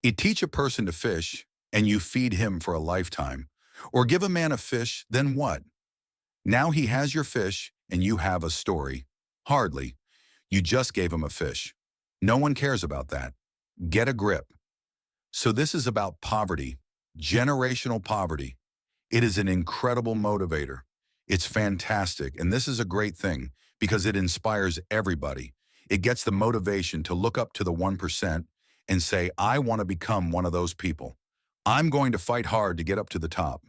You teach a person to fish, and you feed him for a lifetime. Or give a man a fish, then what? Now he has your fish, and you have a story. Hardly. You just gave him a fish. No one cares about that. Get a grip. So this is about poverty, generational poverty. It is an incredible motivator. It's fantastic, and this is a great thing because it inspires everybody. It gets the motivation to look up to the 1% and say, I want to become one of those people. I'm going to fight hard to get up to the top.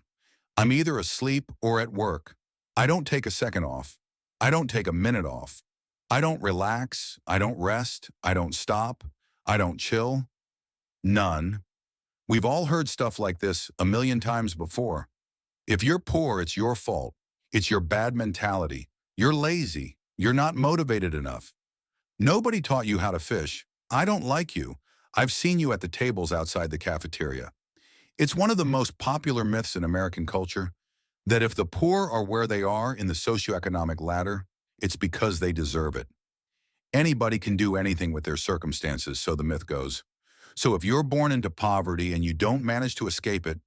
I'm either asleep or at work. I don't take a second off. I don't take a minute off. I don't relax. I don't rest. I don't stop. I don't chill. None. We've all heard stuff like this a million times before. If you're poor, it's your fault. It's your bad mentality. You're lazy. You're not motivated enough. Nobody taught you how to fish. I don't like you. I've seen you at the tables outside the cafeteria. It's one of the most popular myths in American culture that if the poor are where they are in the socioeconomic ladder, it's because they deserve it. Anybody can do anything with their circumstances, so the myth goes. So if you're born into poverty and you don't manage to escape it,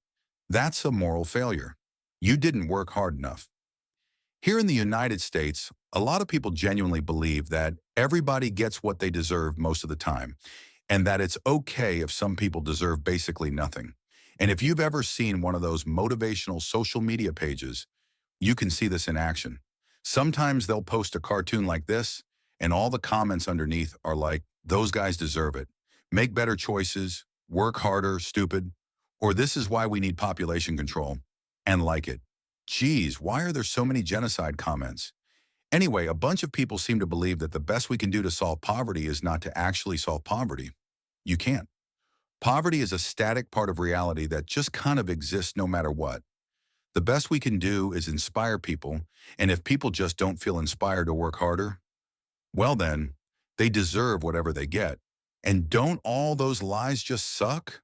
that's a moral failure. You didn't work hard enough. Here in the United States, a lot of people genuinely believe that everybody gets what they deserve most of the time, and that it's okay if some people deserve basically nothing. And if you've ever seen one of those motivational social media pages, you can see this in action. Sometimes they'll post a cartoon like this, and all the comments underneath are like, those guys deserve it. Make better choices, work harder, stupid, or this is why we need population control, and like it. Geez, why are there so many genocide comments? Anyway, a bunch of people seem to believe that the best we can do to solve poverty is not to actually solve poverty. You can't. Poverty is a static part of reality that just kind of exists no matter what. The best we can do is inspire people, and if people just don't feel inspired to work harder, well then, they deserve whatever they get. And don't all those lies just suck?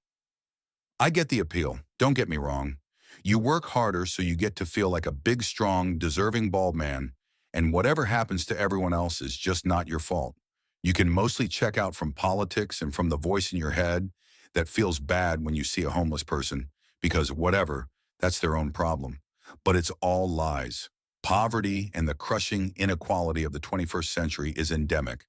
I get the appeal, don't get me wrong. You work harder so you get to feel like a big, strong, deserving bald man, and whatever happens to everyone else is just not your fault. You can mostly check out from politics and from the voice in your head that feels bad when you see a homeless person, because whatever, that's their own problem. But it's all lies. Poverty and the crushing inequality of the 21st century is endemic.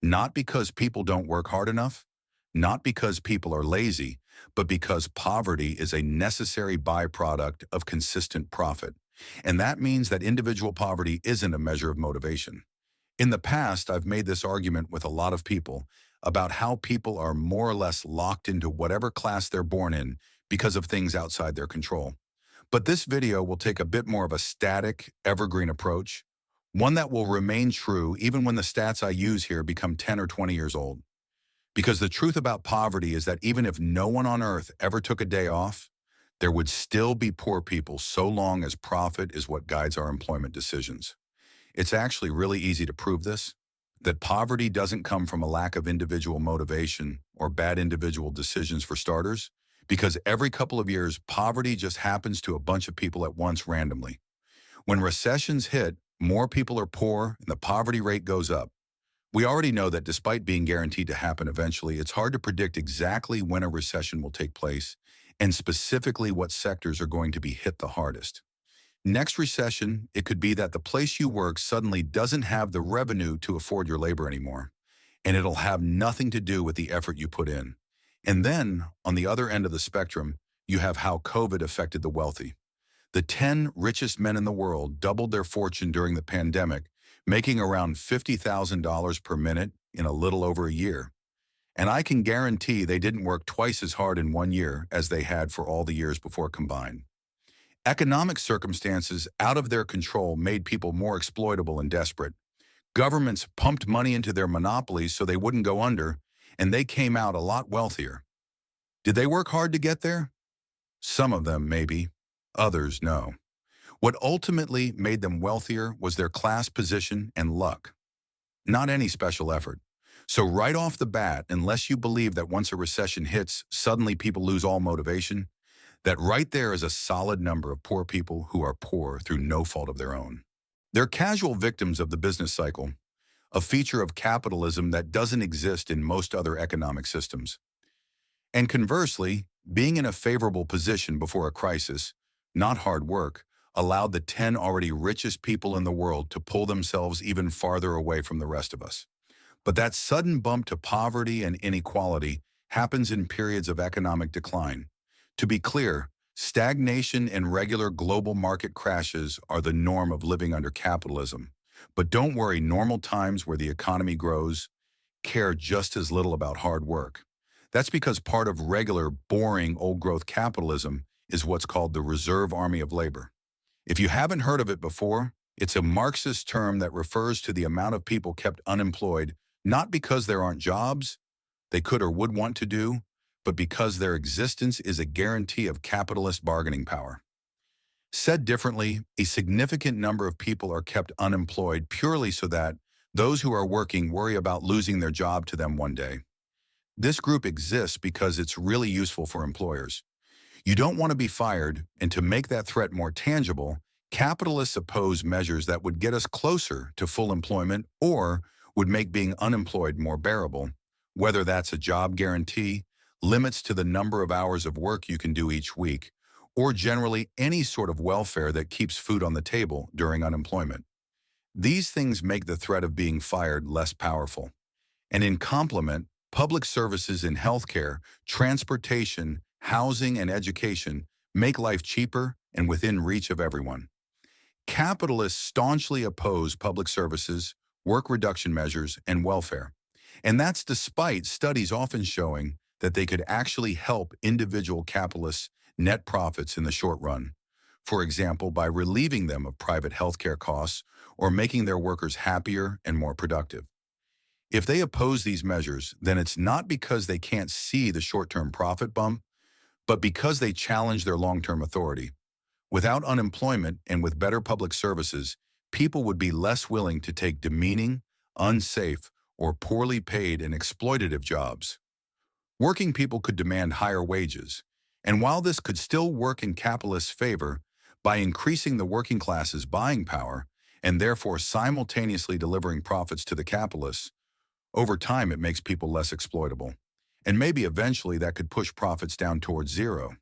Not because people don't work hard enough, not because people are lazy, but because poverty is a necessary byproduct of consistent profit. And that means that individual poverty isn't a measure of motivation. In the past, I've made this argument with a lot of people about how people are more or less locked into whatever class they're born in because of things outside their control. But this video will take a bit more of a static, evergreen approach, one that will remain true even when the stats I use here become 10 or 20 years old. Because the truth about poverty is that even if no one on earth ever took a day off, there would still be poor people so long as profit is what guides our employment decisions. It's actually really easy to prove this, that poverty doesn't come from a lack of individual motivation or bad individual decisions for starters, because every couple of years, poverty just happens to a bunch of people at once randomly. When recessions hit, more people are poor and the poverty rate goes up. We already know that despite being guaranteed to happen eventually, it's hard to predict exactly when a recession will take place and specifically what sectors are going to be hit the hardest. Next recession, it could be that the place you work suddenly doesn't have the revenue to afford your labor anymore, and it'll have nothing to do with the effort you put in. And then, on the other end of the spectrum, you have how COVID affected the wealthy. The 10 richest men in the world doubled their fortune during the pandemic, making around $50,000 per minute in a little over a year. And I can guarantee they didn't work twice as hard in one year as they had for all the years before combined. Economic circumstances out of their control made people more exploitable and desperate. Governments pumped money into their monopolies so they wouldn't go under, and they came out a lot wealthier. Did they work hard to get there? Some of them, maybe. Others, no. What ultimately made them wealthier was their class position and luck, not any special effort. So right off the bat, unless you believe that once a recession hits, suddenly people lose all motivation, that right there is a solid number of poor people who are poor through no fault of their own. They're casual victims of the business cycle, a feature of capitalism that doesn't exist in most other economic systems. And conversely, being in a favorable position before a crisis, not hard work, allowed the 10 already richest people in the world to pull themselves even farther away from the rest of us. But that sudden bump to poverty and inequality happens in periods of economic decline. To be clear, stagnation and regular global market crashes are the norm of living under capitalism. But don't worry, normal times where the economy grows care just as little about hard work. That's because part of regular, boring, old-growth capitalism is what's called the reserve army of labor. If you haven't heard of it before, it's a Marxist term that refers to the amount of people kept unemployed, not because there aren't jobs they could or would want to do, but because their existence is a guarantee of capitalist bargaining power. Said differently, a significant number of people are kept unemployed purely so that those who are working worry about losing their job to them one day. This group exists because it's really useful for employers. You don't want to be fired, and to make that threat more tangible, capitalists oppose measures that would get us closer to full employment or would make being unemployed more bearable, whether that's a job guarantee, limits to the number of hours of work you can do each week, or generally any sort of welfare that keeps food on the table during unemployment. These things make the threat of being fired less powerful. And in complement, public services in healthcare, transportation, housing, and education make life cheaper and within reach of everyone. Capitalists staunchly oppose public services, work reduction measures, and welfare. And that's despite studies often showing that they could actually help individual capitalists' net profits in the short run. For example, by relieving them of private healthcare costs or making their workers happier and more productive. If they oppose these measures, then it's not because they can't see the short-term profit bump, but because they challenge their long-term authority. Without unemployment and with better public services, people would be less willing to take demeaning, unsafe, or poorly paid and exploitative jobs. Working people could demand higher wages, and while this could still work in capitalists' favor, by increasing the working class's buying power and therefore simultaneously delivering profits to the capitalists, over time it makes people less exploitable. And maybe eventually that could push profits down towards zero.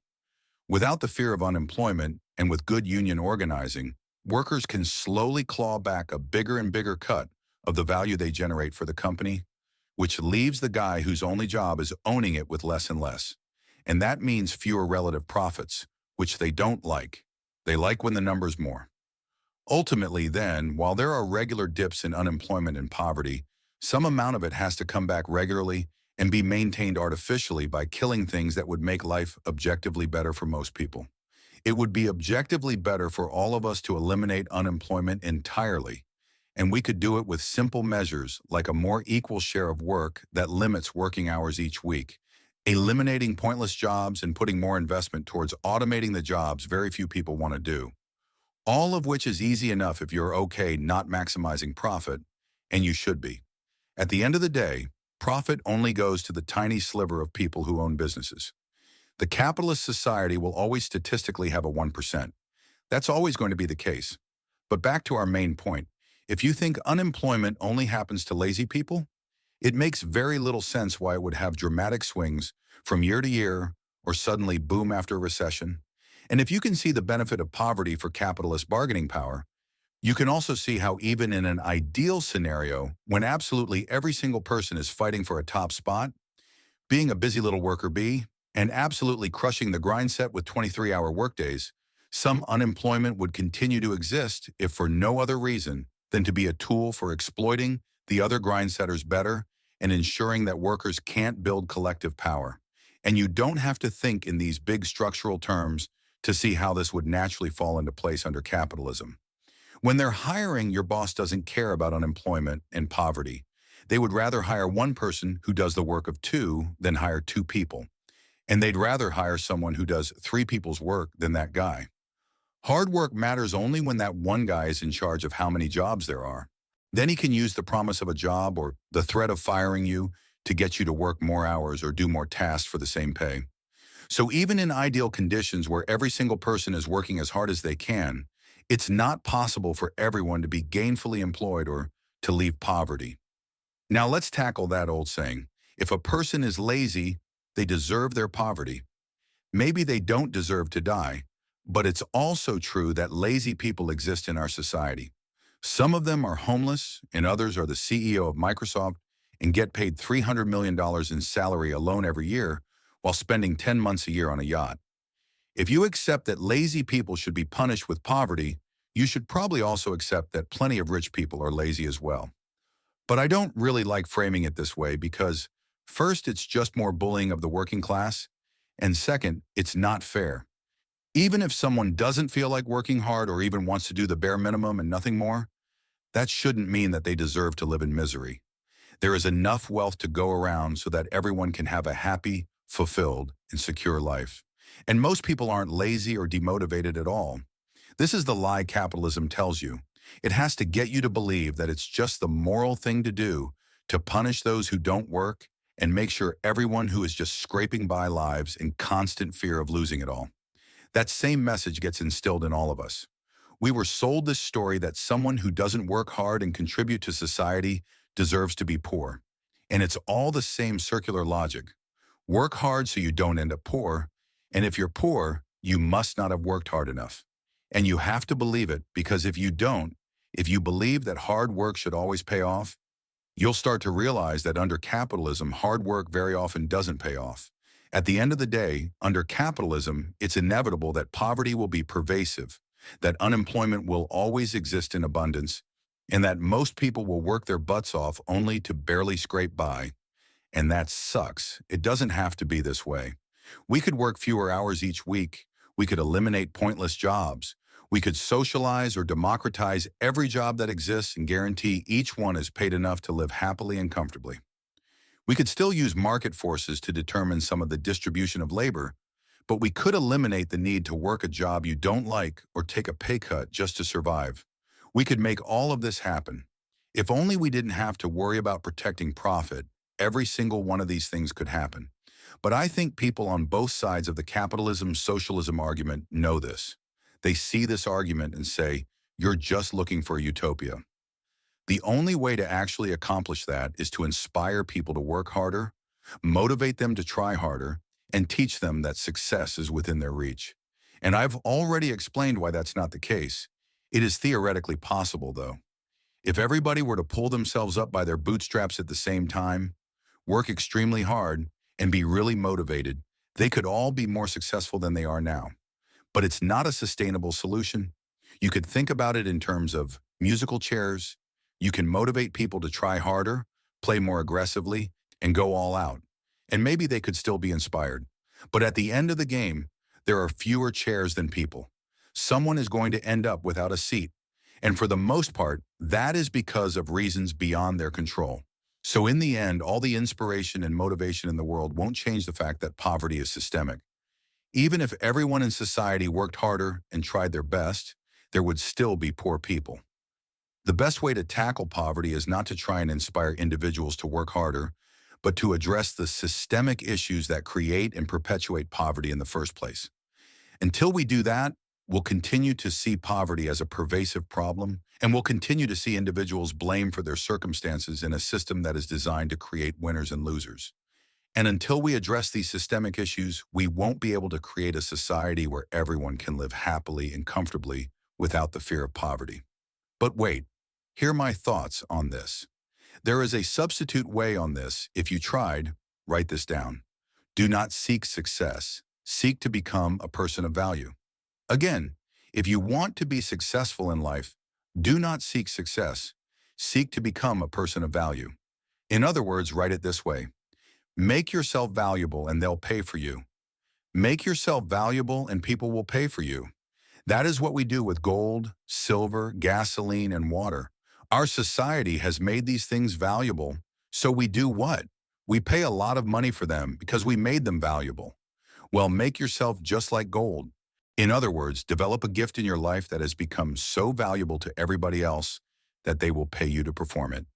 Without the fear of unemployment and with good union organizing, workers can slowly claw back a bigger and bigger cut of the value they generate for the company, which leaves the guy whose only job is owning it with less and less. And that means fewer relative profits, which they don't like. They like when the number's more. Ultimately, then, while there are regular dips in unemployment and poverty, some amount of it has to come back regularly and be maintained artificially by killing things that would make life objectively better for most people. It would be objectively better for all of us to eliminate unemployment entirely, and we could do it with simple measures like a more equal share of work that limits working hours each week, eliminating pointless jobs and putting more investment towards automating the jobs very few people want to do. All of which is easy enough if you're okay not maximizing profit, and you should be. At the end of the day, profit only goes to the tiny sliver of people who own businesses. The capitalist society will always statistically have a 1%. That's always going to be the case. But back to our main point, if you think unemployment only happens to lazy people, it makes very little sense why it would have dramatic swings from year to year or suddenly boom after a recession. And if you can see the benefit of poverty for capitalist bargaining power, you can also see how even in an ideal scenario, when absolutely every single person is fighting for a top spot, being a busy little worker bee, and absolutely crushing the grind set with 23-hour workdays, some unemployment would continue to exist if for no other reason than to be a tool for exploiting the other grind setters better and ensuring that workers can't build collective power. And you don't have to think in these big structural terms to see how this would naturally fall into place under capitalism. When they're hiring, your boss doesn't care about unemployment and poverty. They would rather hire one person who does the work of two than hire two people. And they'd rather hire someone who does three people's work than that guy. Hard work matters only when that one guy is in charge of how many jobs there are. Then he can use the promise of a job or the threat of firing you to get you to work more hours or do more tasks for the same pay. So even in ideal conditions where every single person is working as hard as they can, it's not possible for everyone to be gainfully employed or to leave poverty. Now let's tackle that old saying. If a person is lazy, they deserve their poverty. Maybe they don't deserve to die, but it's also true that lazy people exist in our society. Some of them are homeless, and others are the CEO of Microsoft and get paid $300 million in salary alone every year while spending 10 months a year on a yacht. If you accept that lazy people should be punished with poverty, you should probably also accept that plenty of rich people are lazy as well. But I don't really like framing it this way because, first, it's just more bullying of the working class, and second, it's not fair. Even if someone doesn't feel like working hard or even wants to do the bare minimum and nothing more, that shouldn't mean that they deserve to live in misery. There is enough wealth to go around so that everyone can have a happy, fulfilled, and secure life. And most people aren't lazy or demotivated at all. This is the lie capitalism tells you. It has to get you to believe that it's just the moral thing to do to punish those who don't work and make sure everyone who is just scraping by lives in constant fear of losing it all. That same message gets instilled in all of us. We were sold this story that someone who doesn't work hard and contribute to society deserves to be poor. And it's all the same circular logic. Work hard so you don't end up poor, and if you're poor, you must not have worked hard enough. And you have to believe it because if you don't, if you believe that hard work should always pay off, you'll start to realize that under capitalism, hard work very often doesn't pay off. At the end of the day, under capitalism, it's inevitable that poverty will be pervasive, that unemployment will always exist in abundance, and that most people will work their butts off only to barely scrape by. And that sucks. It doesn't have to be this way. We could work fewer hours each week. We could eliminate pointless jobs. We could socialize or democratize every job that exists and guarantee each one is paid enough to live happily and comfortably. We could still use market forces to determine some of the distribution of labor, but we could eliminate the need to work a job you don't like or take a pay cut just to survive. We could make all of this happen. If only we didn't have to worry about protecting profit, every single one of these things could happen. But I think people on both sides of the capitalism-socialism argument know this. They see this argument and say, you're just looking for a utopia. The only way to actually accomplish that is to inspire people to work harder, motivate them to try harder, and teach them that success is within their reach. And I've already explained why that's not the case. It is theoretically possible, though. If everybody were to pull themselves up by their bootstraps at the same time, work extremely hard, and be really motivated, they could all be more successful than they are now. But it's not a sustainable solution. You could think about it in terms of musical chairs. You can motivate people to try harder, play more aggressively, and go all out. And maybe they could still be inspired. But at the end of the game, there are fewer chairs than people. Someone is going to end up without a seat. And for the most part, that is because of reasons beyond their control. So in the end, all the inspiration and motivation in the world won't change the fact that poverty is systemic. Even if everyone in society worked harder and tried their best, there would still be poor people. The best way to tackle poverty is not to try and inspire individuals to work harder, but to address the systemic issues that create and perpetuate poverty in the first place. Until we do that, we'll continue to see poverty as a pervasive problem, and we'll continue to see individuals blamed for their circumstances in a system that is designed to create winners and losers. And until we address these systemic issues, we won't be able to create a society where everyone can live happily and comfortably without the fear of poverty. But wait, hear my thoughts on this. There is a substitute way on this. If you tried, write this down. Do not seek success. Seek to become a person of value. Again, if you want to be successful in life, do not seek success. Seek to become a person of value. In other words, write it this way. Make yourself valuable and they'll pay for you. Make yourself valuable and people will pay for you. That is what we do with gold, silver, gasoline, and water. Our society has made these things valuable, so we do what? We pay a lot of money for them because we made them valuable. Well, make yourself just like gold. In other words, develop a gift in your life that has become so valuable to everybody else that they will pay you to perform it.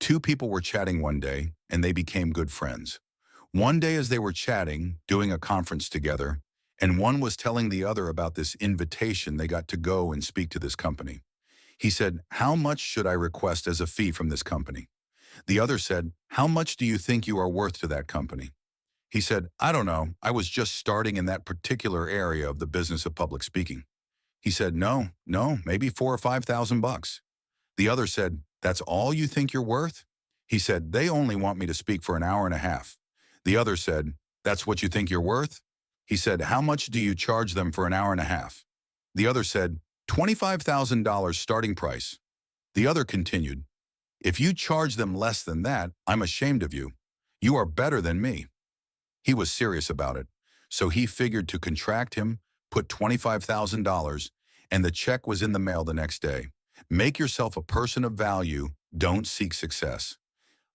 Two people were chatting one day, and they became good friends. One day as they were chatting, doing a conference together, and one was telling the other about this invitation they got to go and speak to this company. He said, "How much should I request as a fee from this company?" The other said, "How much do you think you are worth to that company?" He said, I don't know. I was just starting in that particular area of the business of public speaking. He said, no, maybe 4 or 5,000 bucks. The other said, that's all you think you're worth? He said, they only want me to speak for an hour and a half. The other said, that's what you think you're worth? He said, how much do you charge them for an hour and a half? The other said, $25,000 starting price. The other continued, if you charge them less than that, I'm ashamed of you. You are better than me. He was serious about it, so he figured to contract him, put $25,000, and the check was in the mail the next day. Make yourself a person of value, don't seek success.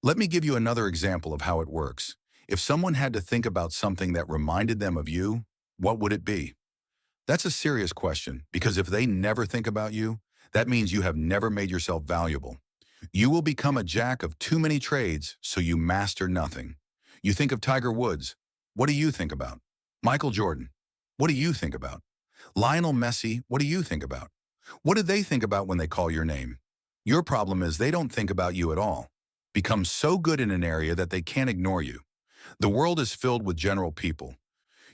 Let me give you another example of how it works. If someone had to think about something that reminded them of you, what would it be? That's a serious question, because if they never think about you, that means you have never made yourself valuable. You will become a jack of too many trades, so you master nothing. You think of Tiger Woods. What do you think about? Michael Jordan. What do you think about? Lionel Messi. What do you think about? What do they think about when they call your name? Your problem is they don't think about you at all. Become so good in an area that they can't ignore you. The world is filled with general people.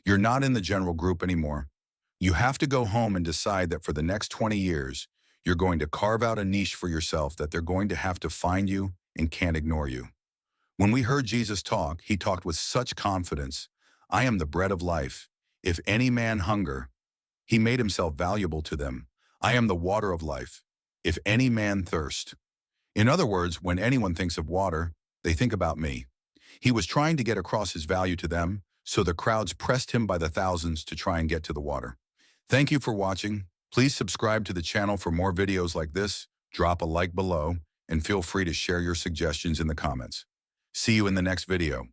You're not in the general group anymore. You have to go home and decide that for the next 20 years, you're going to carve out a niche for yourself that they're going to have to find you and can't ignore you. When we heard Jesus talk, he talked with such confidence. I am the bread of life. If any man hunger, he made himself valuable to them. I am the water of life. If any man thirst. In other words, when anyone thinks of water, they think about me. He was trying to get across his value to them, so the crowds pressed him by the thousands to try and get to the water. Thank you for watching. Please subscribe to the channel for more videos like this, drop a like below, and feel free to share your suggestions in the comments. See you in the next video.